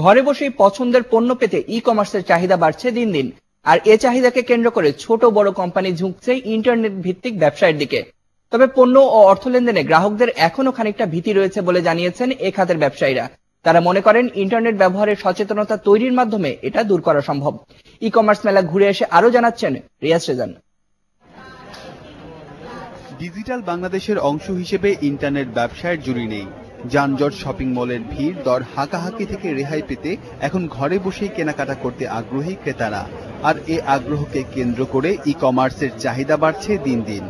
ঘরে বসেই পছন্দের পণ্য পেতে ই কমার্সের চাহিদা বাড়ছে দিন দিন। আর এ চাহিদাকে কেন্দ্র করে ছোট বড় কোম্পানি ঝুঁকছে ইন্টারনেট ভিত্তিক ব্যবসায়ের দিকে। তবে পণ্য ও অর্থ লেনদেনে গ্রাহকদের এখনো খানিকটা ভীতি রয়েছে বলে জানিয়েছেন এ খাতের ব্যবসায়ীরা। তারা মনে করেন ইন্টারনেট ব্যবহারের সচেতনতা তৈরির মাধ্যমে এটা দূর করা সম্ভব। ই কমার্স মেলা ঘুরে এসে আরো জানাচ্ছেন রিয়াজ রেজান। ডিজিটাল বাংলাদেশের অংশ হিসেবে ইন্টারনেট ব্যবসায়ের জুড়ি নেই। যানজট, শপিং মলের ভিড়, দর হাঁকাহাঁকি থেকে রেহাই পেতে এখন ঘরে বসেই কেনাকাটা করতে আগ্রহী ক্রেতারা। আর এ আগ্রহকে কেন্দ্র করে ই কমার্সের চাহিদা বাড়ছে দিন দিন।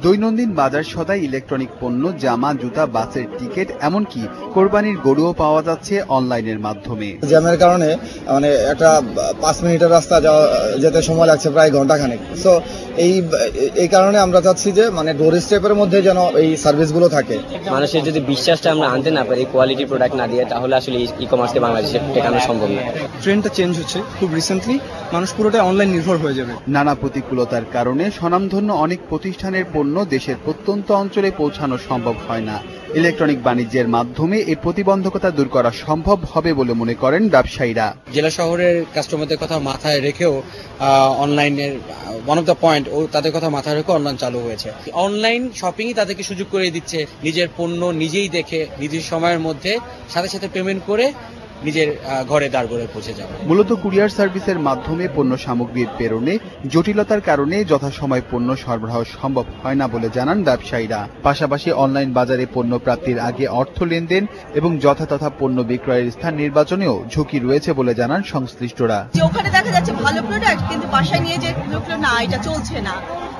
দৈনন্দিন বাজার সদাই, ইলেকট্রনিক পণ্য, জামা, জুতা, বাসের টিকিট, এমনকি কোরবানির গরুও পাওয়া যাচ্ছে অনলাইনের মাধ্যমে। জ্যামের কারণে মানে একটা 5 মিনিটের রাস্তা যেতে সময় লাগছে প্রায় ঘন্টাখানেক। সো এই কারণে আমরা চাচ্ছি যে মানে ডোর স্টেপের মধ্যে যেন এই সার্ভিসগুলো থাকে। মানুষের যদি বিশ্বাসটা আমরা আনতে না পারি কোয়ালিটি প্রোডাক্ট না দিয়ে, তাহলে আসলে ই কমার্সকে বাংলাদেশে টেকানো সম্ভব না। ট্রেন্ডটা চেঞ্জ হচ্ছে খুব রিসেন্টলি, মানুষ পুরোটাই অনলাইন নির্ভর হয়ে যাবে। নানা প্রতিকূলতার কারণে স্বনামধন্য অনেক প্রতিষ্ঠানের পণ্য দেশের প্রত্যন্ত অঞ্চলে পৌঁছানো সম্ভব হয় না। ইলেকট্রনিক বাণিজ্যের মাধ্যমে এই প্রতিবন্ধকতা দূর করা সম্ভব হবে বলে মনে করেন ব্যবসায়ীরা। জেলা শহরের কাস্টমারদের কথা মাথায় রেখেও অনলাইনের ওয়ান অফ দ্য পয়েন্ট ও তাদের কথা মাথায় রেখে অনলাইন চালু হয়েছে। অনলাইন শপিংই তাদেরকে সুযোগ করে দিচ্ছে নিজের পণ্য নিজেই দেখে নিজের সময়ের মধ্যে সাথে সাথে পেমেন্ট করে নিজের ঘরে দাঁড় করে পৌঁছে যাবে। মূলত কুরিয়ার সার্ভিসের মাধ্যমে পণ্য সামগ্রীর প্রেরণে জটিলতার কারণে যথাসময়ে পণ্য সরবরাহ সম্ভব হয় না বলে জানান ব্যবসায়ীরা। পাশাপাশি অনলাইন বাজারে পণ্য প্রাপ্তির আগে অর্থ লেনদেন এবং যথাযথ পণ্য বিক্রয়ের স্থান নির্বাচনেও ঝুঁকি রয়েছে বলে জানান সংশ্লিষ্টরা। ওখানে দেখা যাচ্ছে ভালো প্রোডাক্ট, কিন্তু বাসায় নিয়ে যে লোকগুলো না এটা চলছে না,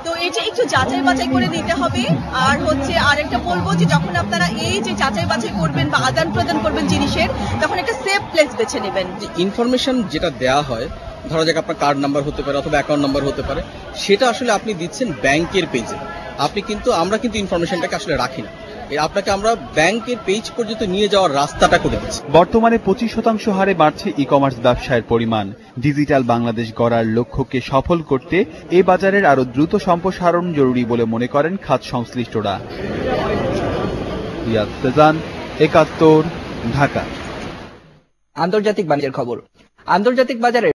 তো এটা একটু যাচাই বাছাই করে নিতে হবে। আর আরেকটা বলবো যে যখন আপনারা এই যে যাচাই বাছাই করবেন বা আদান প্রদান করবেন জিনিসের, তখন একটা সেফ প্লেস বেছে নেবেন। ইনফরমেশন যেটা দেওয়া হয়, ধরা যাক আপনার কার্ড নাম্বার হতে পারে অথবা অ্যাকাউন্ট নাম্বার হতে পারে, সেটা আসলে আপনি দিচ্ছেন ব্যাংকের পেজে। আমরা কিন্তু ইনফরমেশনটাকে আসলে রাখি না, আপনাকে আমরা ব্যাংকের পেজ পর্যন্ত নিয়ে যাওয়ার রাস্তাটা করে দিচ্ছি। বর্তমানে 25% হারে বাড়ছে ই কমার্স ব্যবসায়ের পরিমাণ। ডিজিটাল বাংলাদেশ গড়ার লক্ষ্যকে সফল করতে এ বাজারের আরো দ্রুত সম্প্রসারণ জরুরি বলে মনে করেন খাত সংশ্লিষ্টরা। রিয়াজ রেজান, 71, ঢাকা। আন্তর্জাতিক বাণিজ্যের খবর। আন্তর্জাতিক বাজারে